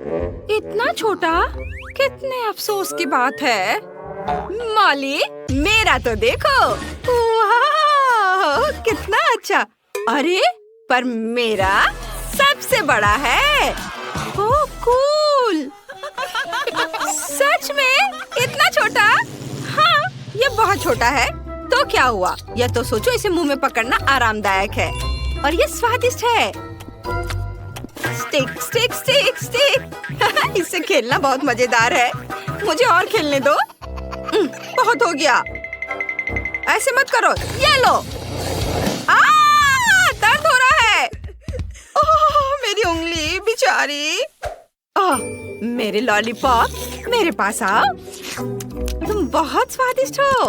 इतना छोटा? कितने अफसोस की बात है। मॉली, मेरा तो देखो। वाह, कितना अच्छा। अरे, पर मेरा सबसे बड़ा है। ओह, कूल। सच में? इतना छोटा? हाँ, ये बहुत छोटा है। तो क्या हुआ? या तो सोचो, इसे मुंह में पकड़ना आरामदायक है और ये स्वादिष्ट है। Stick stick stick stick. इससे खेलना बहुत मजेदार है। मुझे और खेलने दो। बहुत हो गया। ऐसे मत करो। ये लो। दर्द हो रहा है। ओह, मेरी उंगली बेचारी। मेरे लॉलीपॉप, मेरे पास आओ। तुम बहुत स्वादिष्ट हो।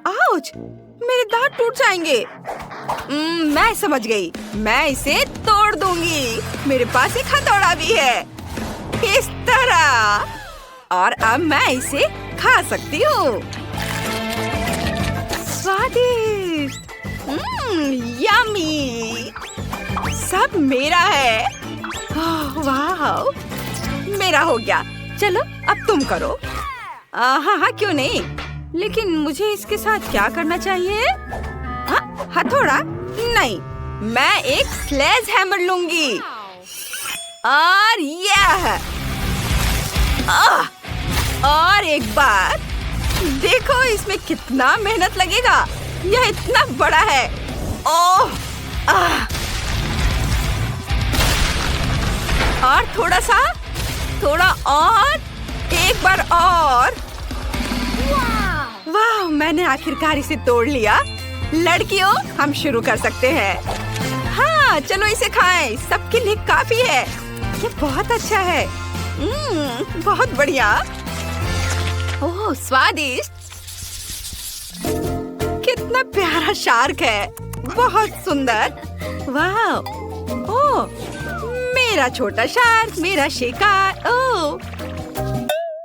आउच, मेरे दांत टूट जाएंगे। मैं समझ गई। मैं इसे तोड़ दूंगी। मेरे पास एक हथौड़ा भी है। इस तरह। और अब मैं इसे खा सकती हूँ। स्वादिष्ट। यम्मी। सब मेरा है। वाह, मेरा हो गया। चलो, अब तुम करो। हाँ, क्यों नहीं। लेकिन मुझे इसके साथ क्या करना चाहिए? हथौड़ा? नहीं, मैं एक स्लेज हैमर लूंगी। और यह। और एक बार देखो, इसमें कितना मेहनत लगेगा। यह इतना बड़ा है। ओह, और थोड़ा और, एक बार और। वाह, मैंने आखिरकार इसे तोड़ लिया। लड़कियों, हम शुरू कर सकते हैं। हाँ, चलो इसे खाएं। सबके लिए काफी है। ये बहुत अच्छा है। बहुत बढ़िया। ओह, स्वादिष्ट। कितना प्यारा शार्क है। बहुत सुंदर। वाह। ओह, मेरा छोटा शार्क, मेरा शिकार। ओह,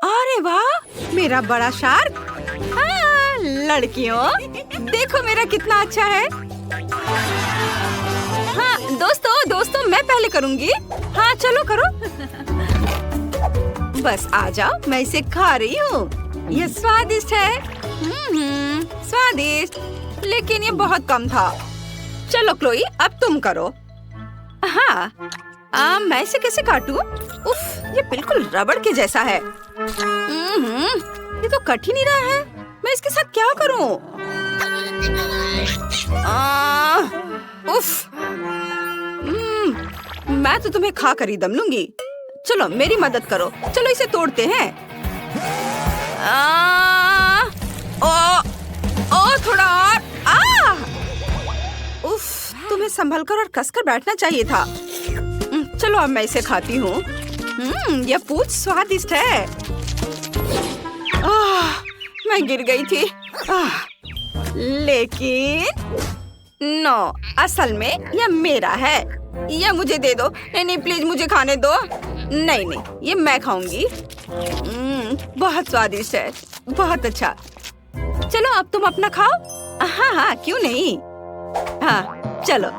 अरे वाह, मेरा बड़ा शार्क। हाँ, लड़कियों, देखो मेरा कितना अच्छा है। हाँ, दोस्तों, मैं पहले करूँगी। हाँ, चलो करो। बस आ जाओ, मैं इसे खा रही हूँ। ये स्वादिष्ट है। स्वादिष्ट, लेकिन ये बहुत कम था। चलो क्लोई, अब तुम करो। हाँ, मैं इसे कैसे काटूं? उफ, ये बिल्कुल रबड़ के जैसा है। ये तो कट ही नहीं रहा है। मैं इसके साथ क्या करूं? उफ, मैं तो तुम्हें खा कर ही दम लूंगी। चलो, मेरी मदद करो। चलो, इसे तोड़ते हैं। थोड़ा और। उफ, तुम्हें संभल कर और कसकर बैठना चाहिए था। चलो, अब मैं इसे खाती हूँ। यह पूंछ स्वादिष्ट है। मैं गिर गई थी। लेकिन नो, असल में यह मेरा है। यह मुझे दे दो। नहीं, प्लीज मुझे खाने दो। नहीं, ये मैं खाऊंगी। बहुत स्वादिष्ट है। बहुत अच्छा। चलो, अब तुम अपना खाओ। हाँ, क्यों नहीं। हाँ, चलो।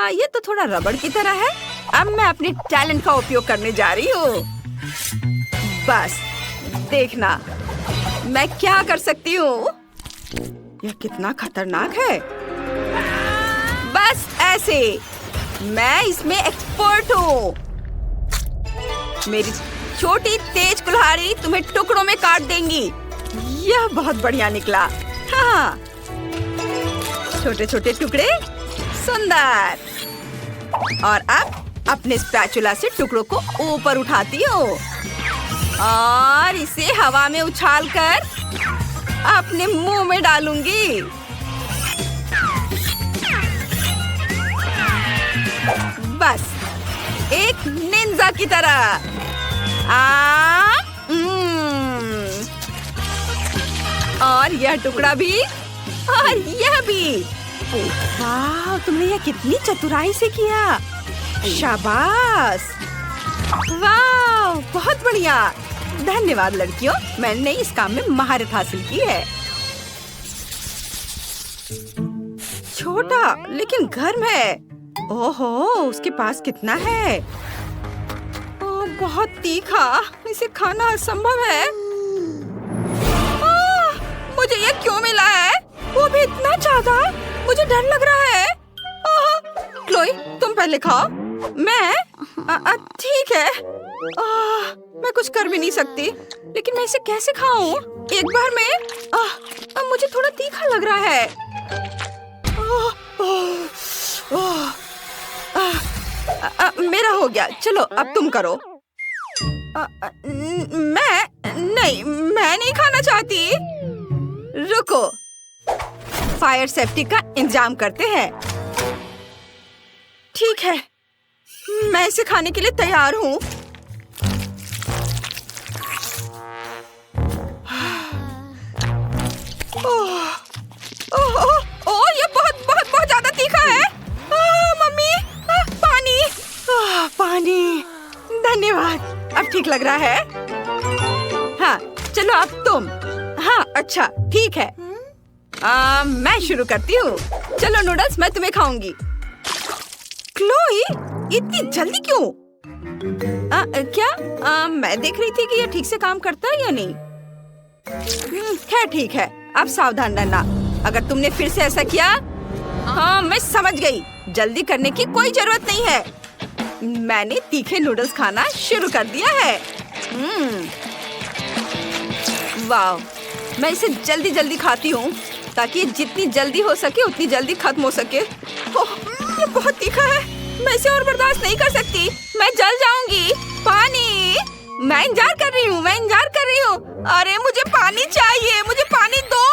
ये तो थोड़ा रबड़ की तरह है। अब मैं अपने टैलेंट का उपयोग करने जा रही हूँ। बस देखना, मैं क्या कर सकती हूँ। यह कितना खतरनाक है। बस ऐसे। मैं इसमें एक्सपर्ट हूँ। मेरी छोटी तेज कुल्हाड़ी तुम्हें टुकड़ों में काट देंगी। यह बहुत बढ़िया निकला। हाँ, छोटे छोटे टुकड़े। सुंदर। और अब अपने स्पैचुला से टुकड़ों को ऊपर उठाती हूँ और इसे हवा में उछालकर अपने मुंह में डालूंगी। बस एक निंजा की तरह। और यह टुकड़ा भी और यह भी। वाह, तुमने यह कितनी चतुराई से किया। शाबाश। वाह, बहुत बढ़िया। धन्यवाद लड़कियों, मैंने इस काम में महारत हासिल की है। छोटा लेकिन गर्म है। ओहो, उसके पास कितना है। बहुत तीखा, इसे खाना असंभव है। मुझे ये क्यों मिला है? वो भी इतना ज्यादा, मुझे डर लग रहा है। क्लोई, तुम पहले खाओ। मैं ठीक है। मैं कुछ कर भी नहीं सकती, लेकिन मैं इसे कैसे खाऊं? एक बार में मुझे थोड़ा तीखा लग रहा है। मेरा हो गया, चलो अब तुम करो। मैं नहीं खाना चाहती। रुको, फायर सेफ्टी का इंतजाम करते हैं। ठीक है, मैं इसे खाने के लिए तैयार हूँ। ओह, ये बहुत ज्यादा तीखा है। मम्मी, पानी। पानी, धन्यवाद, अब ठीक लग रहा है। हाँ, चलो अब तुम। हाँ, अच्छा, ठीक है। मैं शुरू करती हूँ। चलो नूडल्स, मैं तुम्हें खाऊंगी। क्लोई, इतनी जल्दी क्यों? क्या मैं देख रही थी कि ये ठीक से काम करता है या नहीं। खैर ठीक है, अब सावधान रहना। अगर तुमने फिर से ऐसा किया। हाँ, मैं समझ गई। जल्दी करने की कोई जरूरत नहीं है। मैंने तीखे नूडल्स खाना शुरू कर दिया है। वाह, मैं इसे जल्दी जल्दी खाती हूँ ताकि जितनी जल्दी हो सके उतनी जल्दी खत्म हो सके। ये बहुत तीखा है, मैं इसे और बर्दाश्त नहीं कर सकती। मैं जल जाऊंगी। पानी, मैं इंतजार कर रही हूँ। अरे मुझे पानी चाहिए, मुझे पानी दो।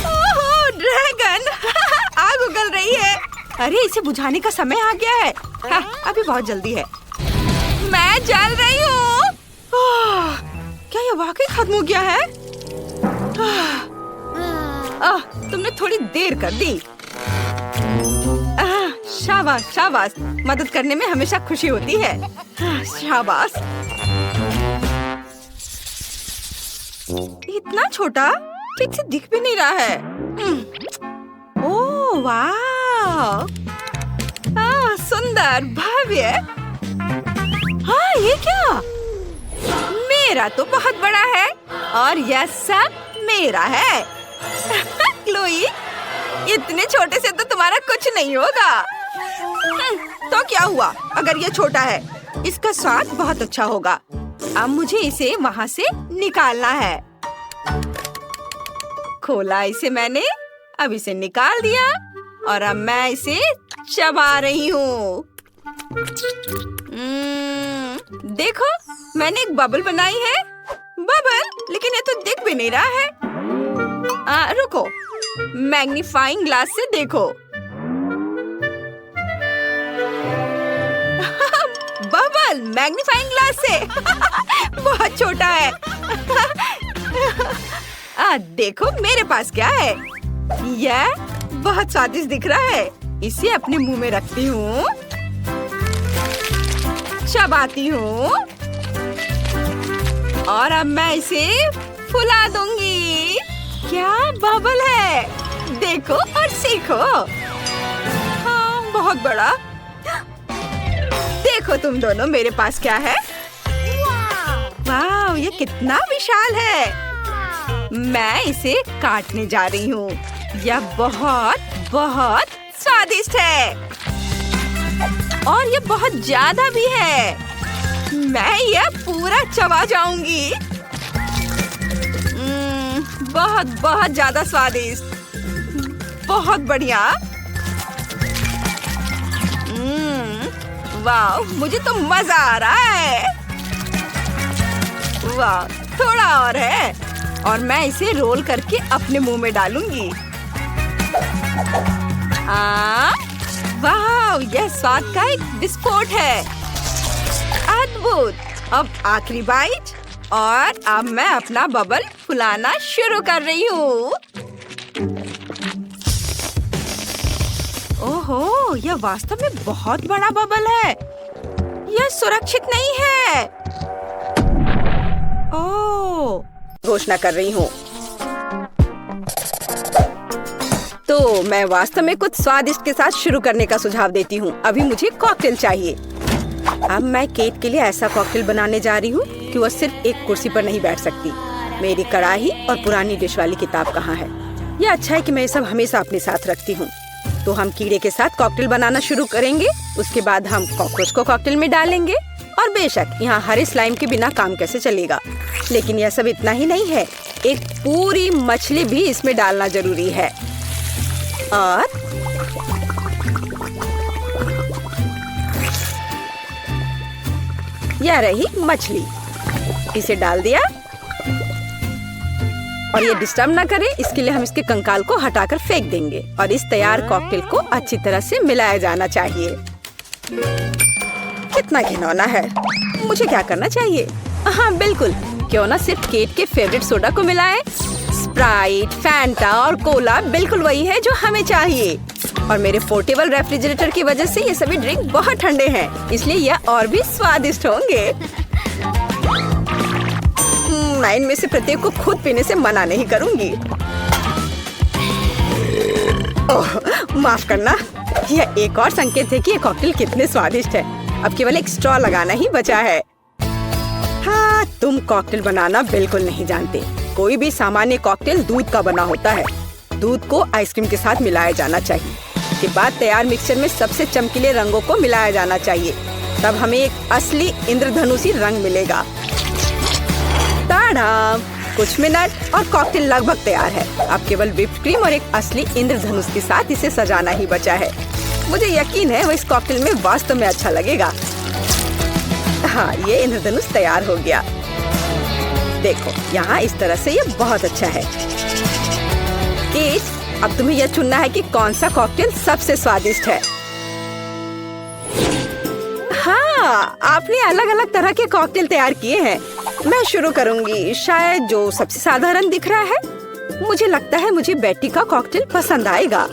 ओह, ड्रैगन। आग उगल रही है। अरे इसे बुझाने का समय आ गया है। हाँ, अभी बहुत जल्दी है। मैं जल रही हूँ। क्या ये वाकई खत्म हो गया है? तुमने थोड़ी देर कर दी। शाबाश शाबाश, मदद करने में हमेशा खुशी होती है। शाबाश। इतना छोटा, ठीक से दिख भी नहीं रहा है। ओह वाह, सुंदर, भव्य। हाँ, ये क्या? मेरा तो बहुत बड़ा है और यह सब मेरा है। क्लोई, इतने छोटे से तो तुम्हारा कुछ नहीं होगा। तो क्या हुआ अगर ये छोटा है? इसका स्वाद बहुत अच्छा होगा। अब मुझे इसे वहाँ से निकालना है। खोला इसे मैंने, अब इसे निकाल दिया और अब मैं इसे चबा रही हूँ। देखो, मैंने एक बबल बनाई है। बबल, लेकिन ये तो दिख भी नहीं रहा है। रुको, मैग्नीफाइंग ग्लास से देखो। बबल मैग्नीफाइंग ग्लास से। बहुत छोटा है। देखो मेरे पास क्या है। यह बहुत स्वादिष्ट दिख रहा है। इसे अपने मुंह में रखती हूँ, चबाती हूँ और अब मैं इसे फुला दूंगी। क्या बबल है, देखो और सीखो। हाँ, बहुत बड़ा। देखो तुम दोनों, मेरे पास क्या है। वाह, ये कितना विशाल है। मैं इसे काटने जा रही हूँ। यह बहुत बहुत स्वादिष्ट है और ये बहुत ज्यादा भी है। मैं यह पूरा चबा जाऊंगी। बहुत बहुत ज्यादा स्वादिष्ट, बहुत बढ़िया। वाह, मुझे तो मजा आ रहा है। वाह, थोड़ा और है और मैं इसे रोल करके अपने मुंह में डालूंगी। वाह, यह स्वाद का एक विस्फोट है। अद्भुत। अब आखिरी बाइट और अब मैं अपना बबल फुलाना शुरू कर रही हूँ। ओहो, यह वास्तव में बहुत बड़ा बबल है। यह सुरक्षित नहीं है। ओह, घोषणा कर रही हूँ। तो मैं वास्तव में कुछ स्वादिष्ट के साथ शुरू करने का सुझाव देती हूँ। अभी मुझे कॉकटेल चाहिए। अब मैं केट के लिए ऐसा कॉकटेल बनाने जा रही हूँ कि वह सिर्फ एक कुर्सी पर नहीं बैठ सकती। मेरी कढ़ाई और पुरानी डिश वाली किताब कहाँ है? यह अच्छा है कि मैं ये सब हमेशा अपने साथ रखती हूँ। तो हम कीड़े के साथ कॉकटेल बनाना शुरू करेंगे। उसके बाद हम कॉकरोच को कॉकटेल में डालेंगे। और बेशक यहाँ हरे स्लाइम के बिना काम कैसे चलेगा। लेकिन यह सब इतना ही नहीं है, एक पूरी मछली भी इसमें डालना जरूरी है। और यह रही मछली, इसे डाल दिया। और ये डिस्टर्ब ना करे, इसके लिए हम इसके कंकाल को हटाकर फेंक देंगे। और इस तैयार कॉकटेल को अच्छी तरह से मिलाया जाना चाहिए। कितना घिनौना है। मुझे क्या करना चाहिए? हाँ बिल्कुल, क्यों ना सिर्फ केट के फेवरेट सोडा को मिलाएं। स्प्राइट, फैंटा और कोला बिल्कुल वही है जो हमें चाहिए। और मेरे पोर्टेबल रेफ्रिजरेटर की वजह से ये सभी ड्रिंक बहुत ठंडे हैं, इसलिए यह और भी स्वादिष्ट होंगे। मैं इनमें से प्रत्येक को खुद पीने से मना नहीं करूंगी। ओह, माफ करना। यह एक और संकेत है कि ये कॉकटेल कितने स्वादिष्ट है। अब केवल एक स्ट्रॉ लगाना ही बचा है। हाँ, तुम कॉकटेल बनाना बिल्कुल नहीं जानते। कोई भी सामान्य कॉकटेल दूध का बना होता है। दूध को आइसक्रीम के साथ मिलाया जाना चाहिए। उसके बाद तैयार मिक्सचर में सबसे चमकीले रंगों को मिलाया जाना चाहिए। तब हमें एक असली इंद्रधनुषी रंग मिलेगा। ताड़ा! कुछ मिनट और कॉकटेल लगभग तैयार है। अब केवल व्हिप्ड क्रीम और एक असली इंद्रधनुष के साथ इसे सजाना ही बचा है। मुझे यकीन है वो इस कॉकटेल में वास्तव में अच्छा लगेगा। हाँ, ये इंद्रधनुष तैयार हो गया। देखो, यहाँ इस तरह से ये बहुत अच्छा है। केट, अब तुम्हें यह चुनना है कि कौन सा कॉकटेल सबसे स्वादिष्ट है। हाँ, आपने अलग अलग तरह के कॉकटेल तैयार किए हैं। मैं शुरू करूंगी, शायद जो सबसे साधारण दिख रहा है। मुझे लगता है मुझे बेटी का कॉकटेल पसंद आएगा।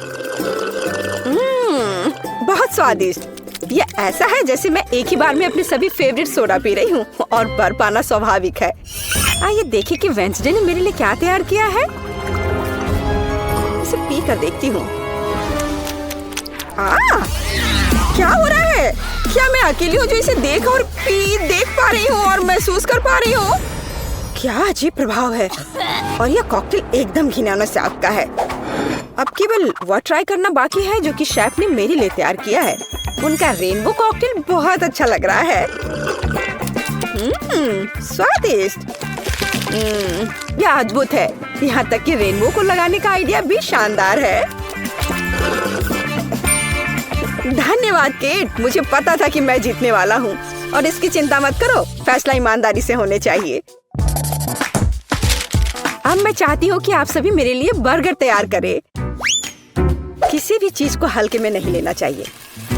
बहुत स्वादिष्ट। ये ऐसा है जैसे मैं एक ही बार में अपने सभी फेवरेट सोडा पी रही हूँ। और बर्फ पाना स्वाभाविक है। आइए देखें कि वेंसडे ने मेरे लिए क्या तैयार किया है। इसे पी कर देखती हूँ। क्या हो रहा है? क्या मैं अकेली हूँ जो इसे देख पा रही हूँ और महसूस कर पा रही हूँ? क्या अजीब प्रभाव है। और यह कॉकटेल एकदम घिनौना स्वाद का है। अब केवल वह ट्राई करना बाकी है जो कि शेफ ने मेरे लिए तैयार किया है। उनका रेनबो कॉकटेल बहुत अच्छा लग रहा है। स्वादिष्ट। यह अद्भुत है। यहाँ तक कि रेनबो को लगाने का आइडिया भी शानदार है। धन्यवाद केट, मुझे पता था कि मैं जीतने वाला हूँ। और इसकी चिंता मत करो, फैसला ईमानदारी से होने चाहिए। अब मैं चाहती हूँ कि आप सभी मेरे लिए बर्गर तैयार करें। किसी भी चीज को हल्के में नहीं लेना चाहिए।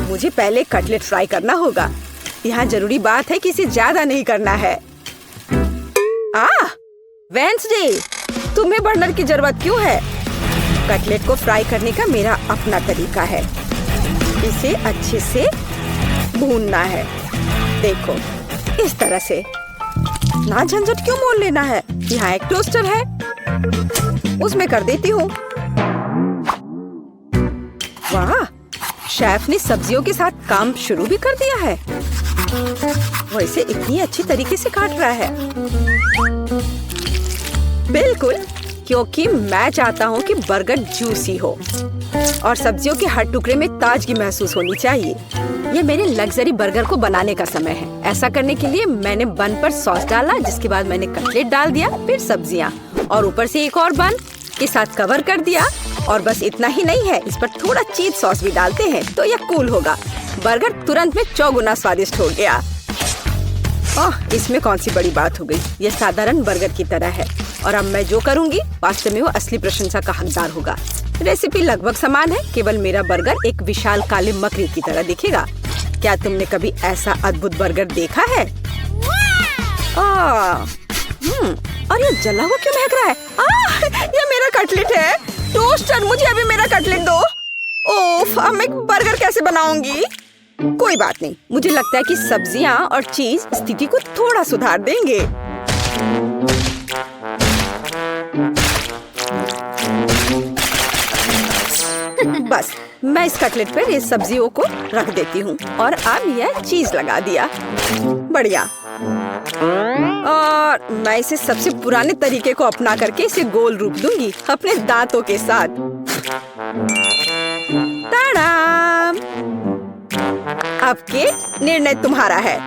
मुझे पहले कटलेट फ्राई करना होगा। यहाँ जरूरी बात है कि इसे ज्यादा नहीं करना है। वेंसडे, तुम्हें बर्नर की जरूरत क्यों है? कटलेट को फ्राई करने का मेरा अपना तरीका है। इसे अच्छे से भूनना है। देखो, इस तरह से। ना झंझट क्यों मोल लेना है? यहाँ एक टोस्टर है, उसमें कर देती हूँ। वाह, शेफ ने सब्जियों के साथ काम शुरू भी कर दिया है। वो इसे इतनी अच्छी तरीके से काट रहा है। बिल्कुल, क्योंकि मैं चाहता हूँ कि बर्गर जूसी हो और सब्जियों के हर टुकड़े में ताजगी महसूस होनी चाहिए। ये मेरे लग्जरी बर्गर को बनाने का समय है। ऐसा करने के लिए मैंने बन पर सॉस डाला, जिसके बाद मैंने कटलेट डाल दिया, फिर सब्जियाँ और ऊपर से एक और बन के साथ कवर कर दिया। और बस इतना ही नहीं है, इस पर थोड़ा चीज सॉस भी डालते हैं तो यह कूल होगा। बर्गर तुरंत में 4 गुना स्वादिष्ट हो गया। इसमें कौन सी बड़ी बात हो गई। यह साधारण बर्गर की तरह है और अब मैं जो करूँगी वास्तव में वो असली प्रशंसा का हकदार होगा। रेसिपी लगभग समान है, केवल मेरा बर्गर एक विशाल काले मकड़ी की तरह दिखेगा। क्या तुमने कभी ऐसा अद्भुत बर्गर देखा है? और ये जला हुआ क्यों महक रहा है? ये मेरा कटलेट है। टोस्टर, मुझे अभी मेरा कटलेट दो। ओफ, अब मैं बर्गर कैसे बनाऊंगी? कोई बात नहीं, मुझे लगता है कि सब्जियां और चीज स्थिति को थोड़ा सुधार देंगे। बस मैं इस कटलेट पर इस सब्जियों को रख देती हूँ और अब यह चीज लगा दिया। बढ़िया। और मैं इसे सबसे पुराने तरीके को अपना करके इसे गोल रूप दूंगी अपने दांतों के साथ। ताड़ाम! अब के निर्णय तुम्हारा है।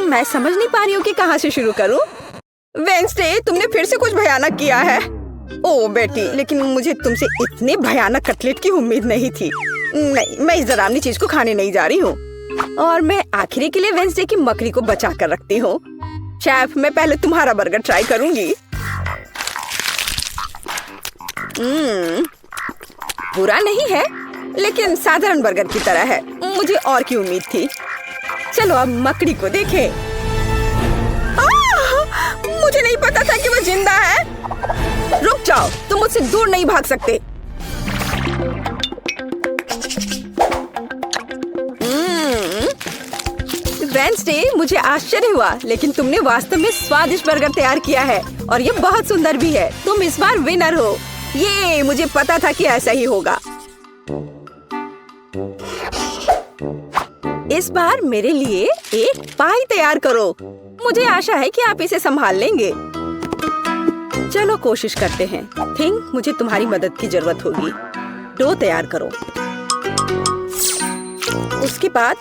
मैं समझ नहीं पा रही हूँ कि कहाँ से शुरू करूँ। वेंसडे, तुमने फिर से कुछ भयानक किया है। ओ बेटी, लेकिन मुझे तुमसे इतने भयानक कटलेट की उम्मीद नहीं थी। नहीं, मैं इस डरावनी चीज को खाने नहीं जा रही हूँ। और मैं आखिरी के लिए वेंसडे की मकड़ी को बचा कर रखती हूँ। शेफ, मैं पहले तुम्हारा बर्गर ट्राई करूंगी। बुरा नहीं है, लेकिन साधारण बर्गर की तरह है। मुझे और की उम्मीद थी। चलो अब मकड़ी को देखें। मुझे नहीं पता था कि वो जिंदा है। रुक जाओ, तुम मुझसे दूर नहीं भाग सकते। वेंसडे, मुझे आश्चर्य हुआ, लेकिन तुमने वास्तव में स्वादिष्ट बर्गर तैयार किया है और ये बहुत सुंदर भी है। तुम इस बार विनर हो। ये मुझे पता था कि ऐसा ही होगा। इस बार मेरे लिए एक पाई तैयार करो। मुझे आशा है कि आप इसे संभाल लेंगे। चलो कोशिश करते हैं। थिंक मुझे तुम्हारी मदद की जरूरत होगी। डो तैयार करो। उसके बाद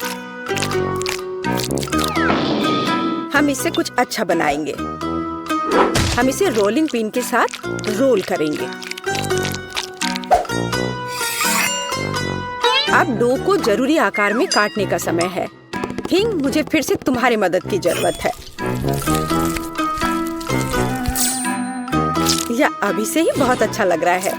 हम इससे कुछ अच्छा बनाएंगे। हम इसे रोलिंग पिन के साथ रोल करेंगे। अब डो को जरूरी आकार में काटने का समय है। थिंक मुझे फिर से तुम्हारी मदद की जरूरत है। यह अभी से ही बहुत अच्छा लग रहा है।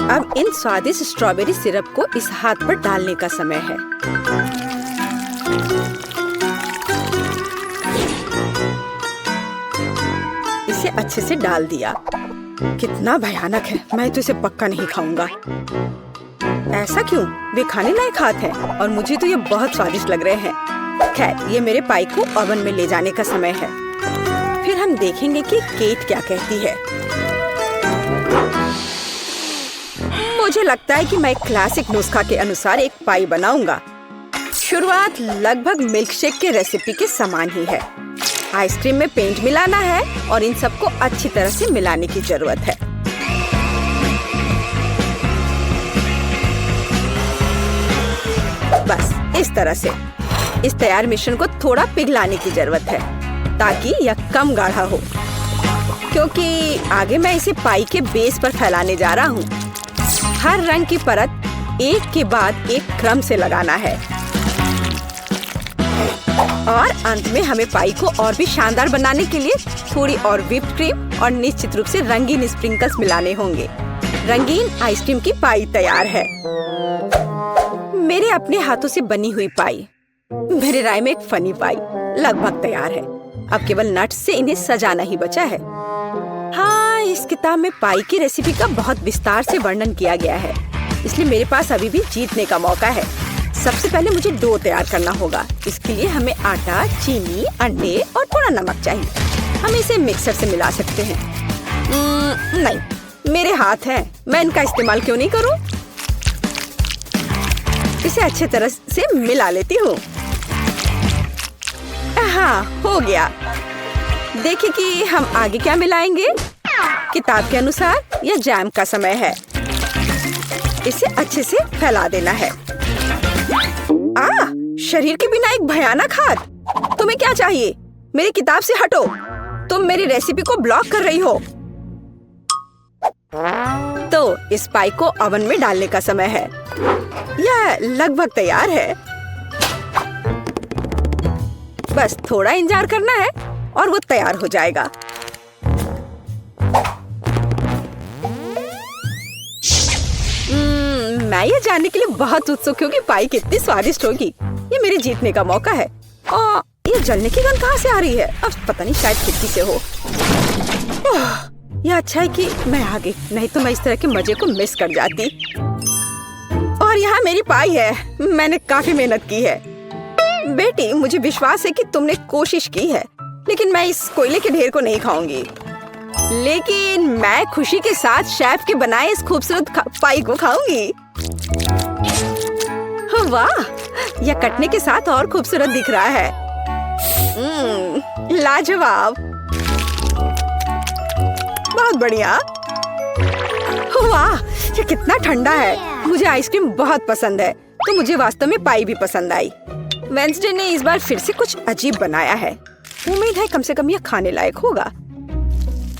अब इन स्वादिष्ट स्ट्रॉबेरी सिरप को इस हाथ पर डालने का समय है। इसे अच्छे से डाल दिया। कितना भयानक है। मैं तो इसे पक्का नहीं खाऊंगा। ऐसा क्यों? वे खाने लायक हाथ हैं और मुझे तो ये बहुत स्वादिष्ट लग रहे हैं। खैर, ये मेरे पाई को ओवन में ले जाने का समय है। फिर हम देखेंगे कि केट क्या कहती है। मुझे लगता है कि मैं क्लासिक नुस्खा के अनुसार एक पाई बनाऊंगा। शुरुआत लगभग मिल्कशेक के रेसिपी के समान ही है। आइसक्रीम में पेंट मिलाना है और इन सबको अच्छी तरह से मिलाने की जरूरत है। बस इस तरह से। इस तैयार मिश्रण को थोड़ा पिघलाने की जरूरत है ताकि यह कम गाढ़ा हो, क्योंकि आगे मैं इसे पाई के बेस पर फैलाने जा रहा हूँ। हर रंग की परत एक के बाद एक क्रम से लगाना है और अंत में हमें पाई को और भी शानदार बनाने के लिए थोड़ी और व्हिप्ड क्रीम और निश्चित रूप से रंगीन स्प्रिंकल्स मिलाने होंगे। रंगीन आइसक्रीम की पाई तैयार है। मेरे अपने हाथों से बनी हुई पाई, मेरे राय में एक फनी पाई लगभग तैयार है। अब केवल नट्स से इन्हें सजाना ही बचा है। हाँ, इस किताब में पाई की रेसिपी का बहुत विस्तार से वर्णन किया गया है, इसलिए मेरे पास अभी भी जीतने का मौका है। सबसे पहले मुझे डो तैयार करना होगा। इसके लिए हमें आटा, चीनी, अंडे और थोड़ा नमक चाहिए। हम इसे मिक्सर से मिला सकते हैं। नहीं, मेरे हाथ हैं, मैं इनका इस्तेमाल क्यों नहीं करूं? इसे अच्छी तरह से मिला लेती हूँ। हाँ, हो गया। देखिए कि हम आगे क्या मिलाएंगे। किताब के अनुसार यह जैम का समय है। इसे अच्छे से फैला देना है। शरीर के बिना एक भयानक हाथ। तुम्हें क्या चाहिए? मेरी किताब से हटो। तुम मेरी रेसिपी को ब्लॉक कर रही हो। तो इस पाई को ओवन में डालने का समय है। यह लगभग तैयार है। बस थोड़ा इंतजार करना है और वो तैयार हो जाएगा। मैं ये जानने के लिए बहुत उत्सुक हूँ कि पाई कितनी स्वादिष्ट होगी। ये मेरे जीतने का मौका है। और ये जलने की गंध कहाँ से आ रही है? अब पता नहीं, शायद खिड़की से हो। यह अच्छा है कि मैं आ गई, नहीं तो मैं इस तरह के मजे को मिस कर जाती। और यहाँ मेरी पाई है। मैंने काफी मेहनत की है। बेटी, मुझे विश्वास है कि तुमने कोशिश की है। लेकिन मैं इस कोयले के ढेर को नहीं खाऊंगी। लेकिन मैं खुशी के साथ शेफ के बनाए इस खूबसूरत पाई को खाऊंगी। वाह, यह कटने के साथ और खूबसूरत दिख रहा है। लाजवाब, बहुत बढ़िया। वाह, ये कितना ठंडा है। मुझे आइसक्रीम बहुत पसंद है, तो मुझे वास्तव में पाई भी पसंद आई। वेंसडे ने इस बार फिर से कुछ अजीब बनाया है। उम्मीद है कम से कम यह खाने लायक होगा।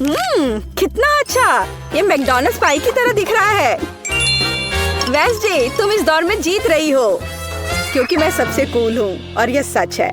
कितना अच्छा, ये मैकडॉनल्ड्स पाई की तरह दिख रहा है। वेंसडे, तुम इस दौर में जीत रही हो, क्योंकि मैं सबसे कूल हूँ और यह सच है।